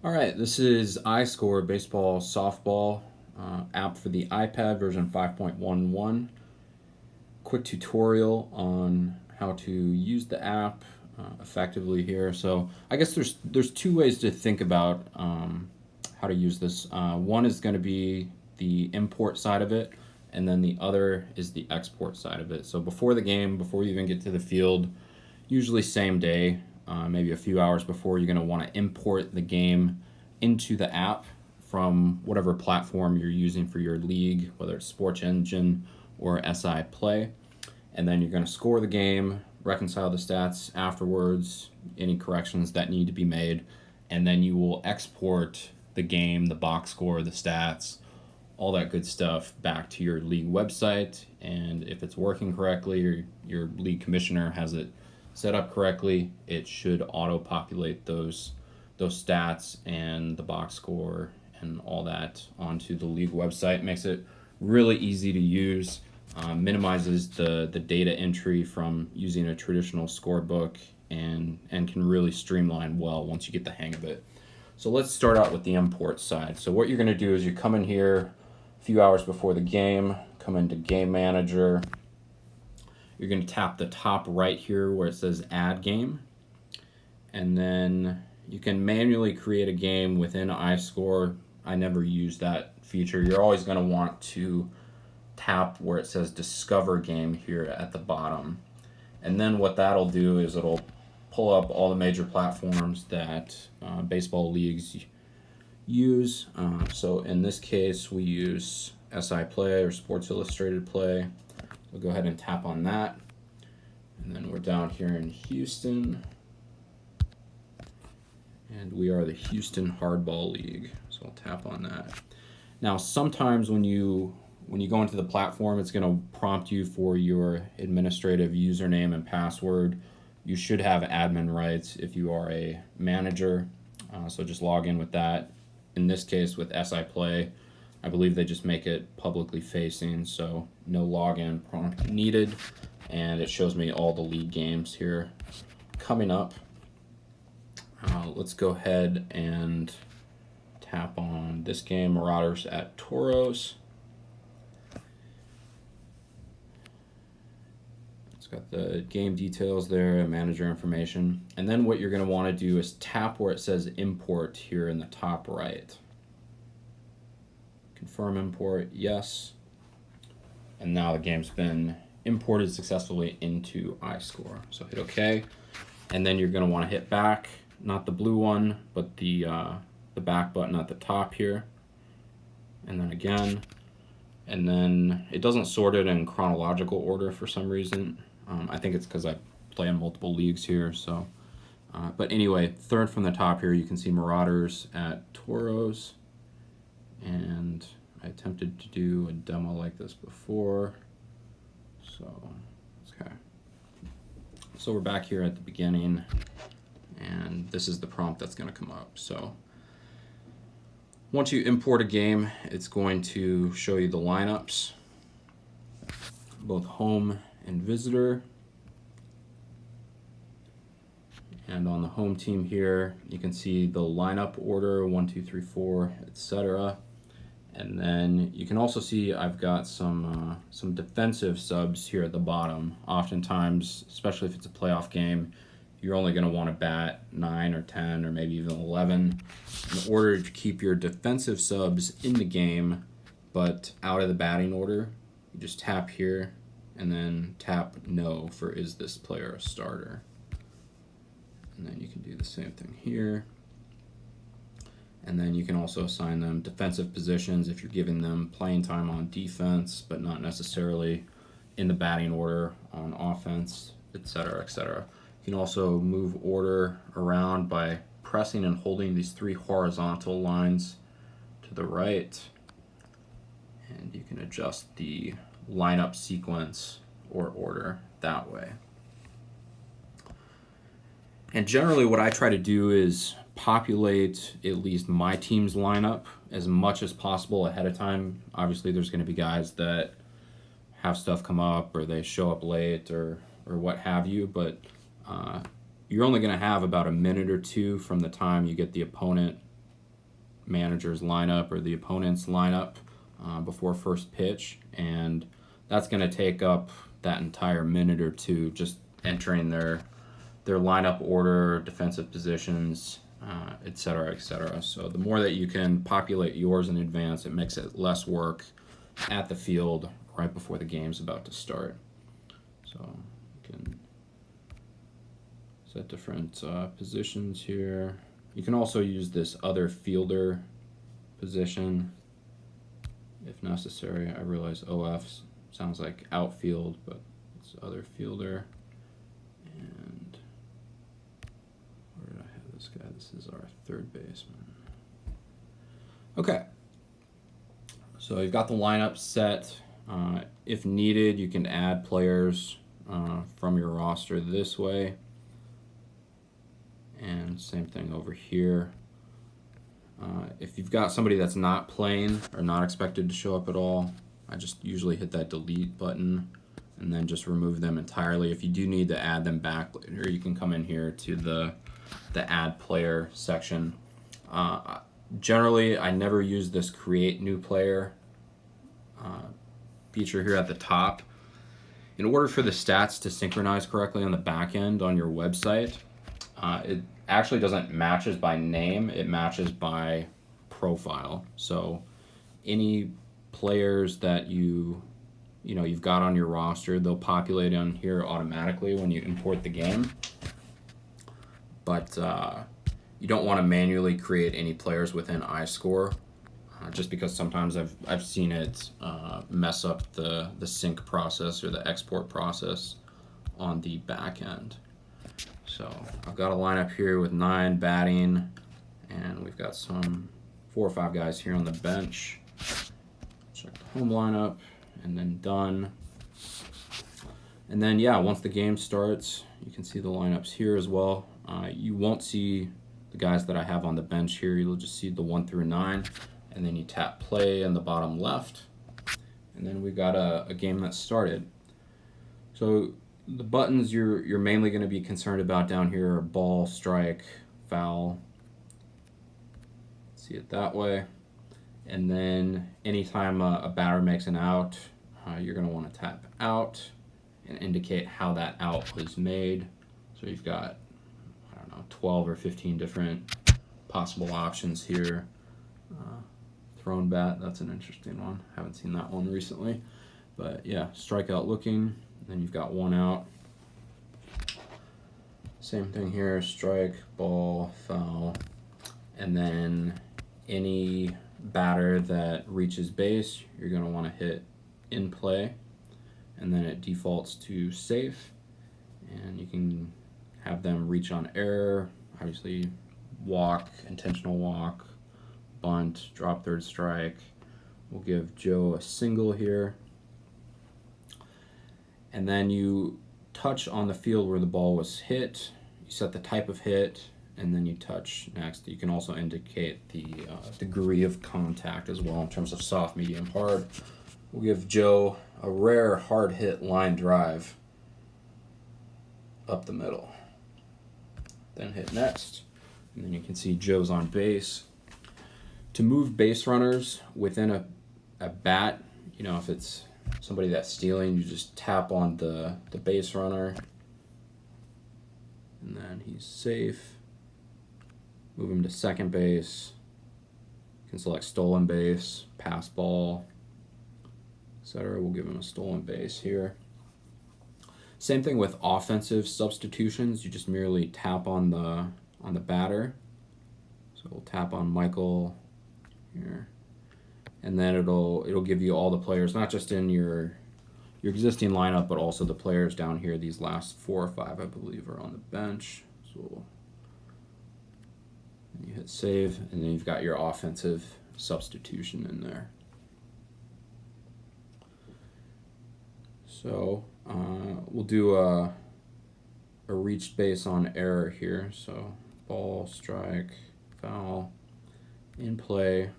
All right, this is iScore baseball softball app for the iPad version 5.11. Quick tutorial on how to use the app effectively here. So I guess there's two ways to think about how to use this. One is going to be the import side of it, and then the other is the export side of it. So before the game, before you even get to the field, usually same day, maybe a few hours before, you're going to want to import the game into the app from whatever platform you're using for your league, whether it's Sports Engine or SI Play. And then you're going to score the game, reconcile the stats afterwards, any corrections that need to be made, and then you will export the game, the box score, the stats, all that good stuff back to your league website. And if it's working correctly or your league commissioner has it set up correctly, it should auto-populate those stats and the box score and all that onto the league website. It makes it really easy to use, minimizes the data entry from using a traditional scorebook, and can really streamline well once you get the hang of it. So let's start out with the import side. So what you're going to do is you come in here a few hours before the game, come into Game Manager. You're going to tap the top right here where it says Add Game, and then you can manually create a game within iScore. I never use that feature. You're always going to want to tap where it says Discover Game here at the bottom. And then what that'll do is it'll pull up all the major platforms that baseball leagues use. So in this case, we use SI Play or Sports Illustrated Play. We'll go ahead and tap on that. And then we're down here in Houston. And we are the Houston Hardball League. So I'll tap on that. Now, sometimes when you go into the platform, it's going to prompt you for your administrative username and password. You should have admin rights if you are a manager. So just log in with that. In this case, with SI Play, I believe they just make it publicly facing, so no login prompt needed. And it shows me all the league games here coming up. Let's go ahead and tap on this game, Marauders at Toros. It's got the game details there, manager information. And then what you're going to want to do is tap where it says import here in the top right. Confirm import, yes. And now the game's been imported successfully into iScore. So hit OK. And then you're going to want to hit back, not the blue one, but the back button at the top here. And then again. And then it doesn't sort it in chronological order for some reason. I think it's because I play in multiple leagues here. So, but anyway, third from the top here, you can see Marauders at Toros. And I attempted to do a demo like this before. So, okay. So we're back here at the beginning, and this is the prompt that's going to come up. So once you import a game, it's going to show you the lineups, both home and visitor. And on the home team here, you can see the lineup order, 1, 2, 3, 4, etc. And then you can also see I've got some defensive subs here at the bottom. Oftentimes, especially if it's a playoff game, you're only going to want to bat 9 or 10 or maybe even 11 in order to keep your defensive subs in the game, but out of the batting order. You just tap here and then tap no for is this player a starter. And then you can do the same thing here. And then you can also assign them defensive positions if you're giving them playing time on defense, but not necessarily in the batting order on offense, etc., etc. You can also move order around by pressing and holding these 3 horizontal lines to the right. And you can adjust the lineup sequence or order that way. And generally what I try to do is populate at least my team's lineup as much as possible ahead of time. Obviously there's going to be guys that have stuff come up or they show up late or what have you, but you're only going to have about a minute or two from the time you get the opponent manager's lineup or the opponent's lineup before first pitch, and that's going to take up that entire minute or two just entering their lineup order, defensive positions, et cetera, et cetera. So the more that you can populate yours in advance, it makes it less work at the field right before the game's about to start. So you can set different positions here. You can also use this other fielder position if necessary. I realize OF sounds like outfield, but it's other fielder. And where did I have this guy? This is our third baseman. Okay. So you've got the lineup set. If needed, you can add players from your roster this way. And same thing over here. If you've got somebody that's not playing or not expected to show up at all, I just usually hit that delete button and then just remove them entirely. If you do need to add them back later, you can come in here to the add player section. Generally, I never use this create new player feature here at the top. In order for the stats to synchronize correctly on the back end on your website, it actually doesn't matches by name, it matches by profile. So any players that you've got on your roster, they'll populate on here automatically when you import the game. But you don't want to manually create any players within iScore, just because sometimes I've seen it mess up the sync process or the export process on the back end. So I've got a lineup here with 9 batting, and we've got some 4 or 5 guys here on the bench. Check the home lineup, and then done. And then once the game starts, you can see the lineups here as well. You won't see the guys that I have on the bench here. You'll just see the 1 through 9, and then you tap play in the bottom left, and then we got a game that started. So the buttons you're mainly going to be concerned about down here are ball, strike, foul. See it that way. And then anytime a batter makes an out, you're going to want to tap out and indicate how that out was made. So you've got, 12 or 15 different possible options here. Thrown bat, that's an interesting one. Haven't seen that one recently. But strikeout looking. Then you've got 1 out. Same thing here, strike, ball, foul. And then any batter that reaches base, you're going to want to hit in play. And then it defaults to safe. And you can have them reach on error, obviously walk, intentional walk, bunt, drop third strike. We'll give Joe a single here. And then you touch on the field where the ball was hit, you set the type of hit, and then you touch next. You can also indicate the degree of contact as well in terms of soft, medium, hard. We'll give Joe a rare hard hit line drive up the middle. Then hit next, and then you can see Joe's on base. To move base runners within a bat, if it's somebody that's stealing, you just tap on the base runner, and then he's safe. Move him to second base. You can select stolen base, pass ball, etc. We'll give him a stolen base here. Same thing with offensive substitutions. You just merely tap on the batter. So we'll tap on Michael here, and then it'll give you all the players, not just in your existing lineup, but also the players down here. These last 4 or 5, I believe, are on the bench. So you hit save, and then you've got your offensive substitution in there. So we'll do a reached base on error here. So ball, strike, foul, in play,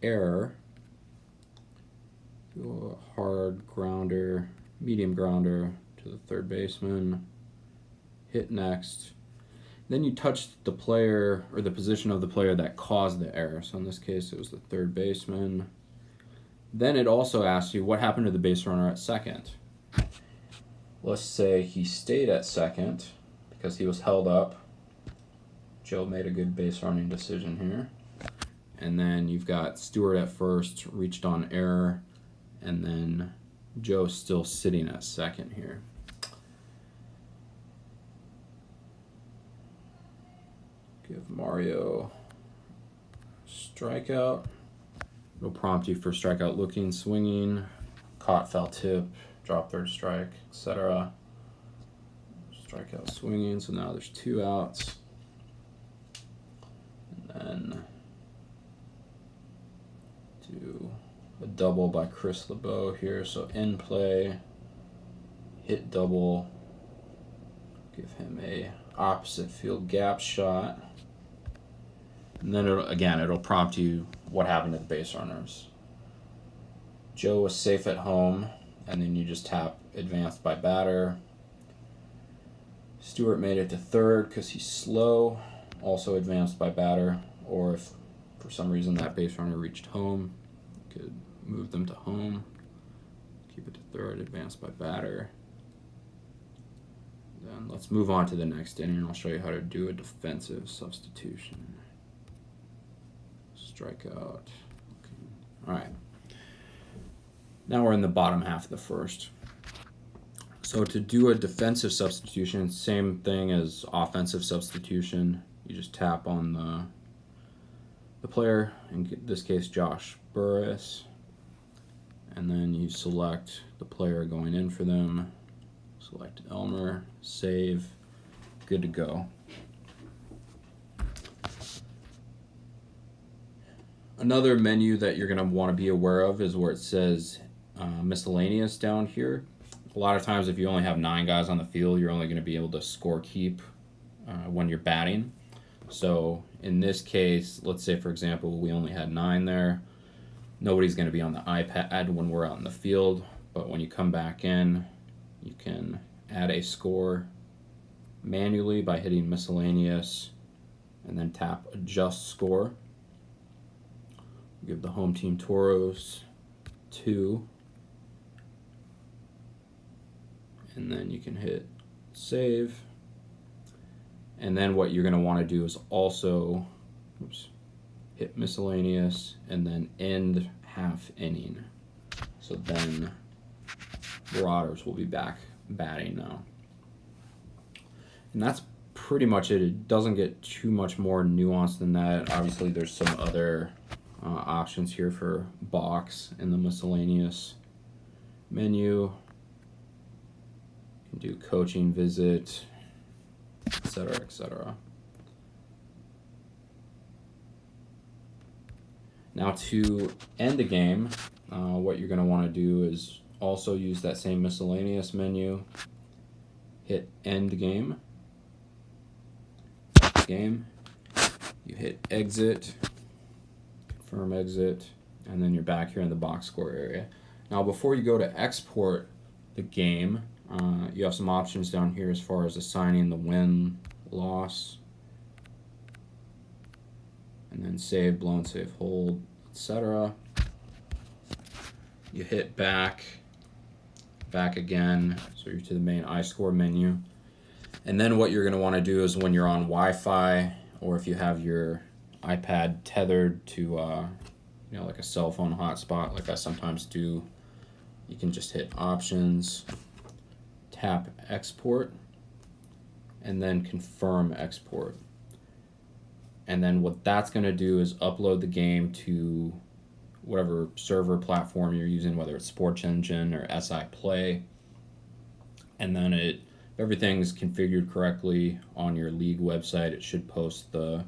error. Do a hard grounder, medium grounder to the third baseman. Hit next. Then you touch the player or the position of the player that caused the error. So in this case, it was the third baseman. Then it also asks you what happened to the base runner at second. Let's say he stayed at second because he was held up. Joe made a good base running decision here. And then you've got Stewart at first, reached on error, and then Joe's still sitting at second here. Give Mario strikeout. It'll prompt you for strikeout looking, swinging, caught, foul tip, drop third strike, etc. Strikeout swinging, so now there's 2 outs. And then do a double by Chris LeBeau here. So in play, hit double, give him a opposite field gap shot. And then it'll prompt you what happened to the base runners. Joe was safe at home, and then you just tap advanced by batter. Stewart made it to third because he's slow, also advanced by batter. Or if for some reason that base runner reached home, you could move them to home. Keep it to third, advanced by batter. Then let's move on to the next inning, and I'll show you how to do a defensive substitution. Strikeout. Okay. All right. Now we're in the bottom half of the first. So to do a defensive substitution, same thing as offensive substitution. You just tap on the player, in this case Josh Burris, and then you select the player going in for them. Select Elmer, save, good to go. Another menu that you're going to want to be aware of is where it says miscellaneous down here. A lot of times if you only have 9 guys on the field, you're only going to be able to score keep when you're batting. So in this case, let's say for example we only had 9 there. Nobody's going to be on the iPad when we're out in the field, but when you come back in, you can add a score manually by hitting miscellaneous and then tap adjust score. Give the home team Toros 2, and then you can hit save. And then what you're going to want to do is also hit miscellaneous and then end half inning. So then Marauders will be back batting now. And that's pretty much it. It doesn't get too much more nuanced than that. Obviously there's some other options here for box in the miscellaneous menu. You can do coaching visit, etc., etc. Now to end the game, what you're going to want to do is also use that same miscellaneous menu, hit end game, you hit exit, confirm exit, and then you're back here in the box score area. Now before you go to export the game, you have some options down here as far as assigning the win, loss, and then save, blown, save, hold, etc. You hit back again, so you're to the main iScore menu. And then what you're going to want to do is when you're on Wi-Fi, or if you have your iPad tethered to like a cell phone hotspot like I sometimes do, you can just hit options, tap export, and then confirm export. And then what that's going to do is upload the game to whatever server platform you're using, whether it's Sports Engine or SI Play. And then if everything's configured correctly on your league website, it should post the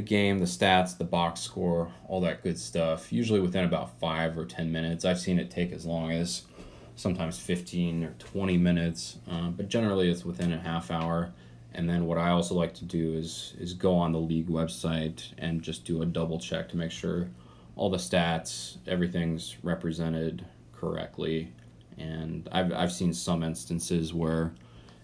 game, the stats, the box score, all that good stuff, usually within about 5 or 10 minutes. I've seen it take as long as sometimes 15 or 20 minutes, but generally it's within a half hour. And then what I also like to do is go on the league website and just do a double check to make sure all the stats, everything's represented correctly. And I've seen some instances where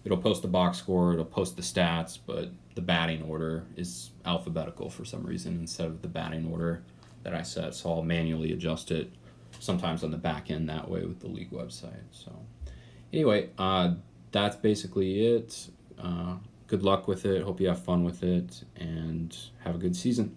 it'll post the box score, it'll post the stats, but the batting order is alphabetical for some reason instead of the batting order that I set. So I'll manually adjust it sometimes on the back end that way with the league website. So anyway, that's basically it. Good luck with it. Hope you have fun with it and have a good season.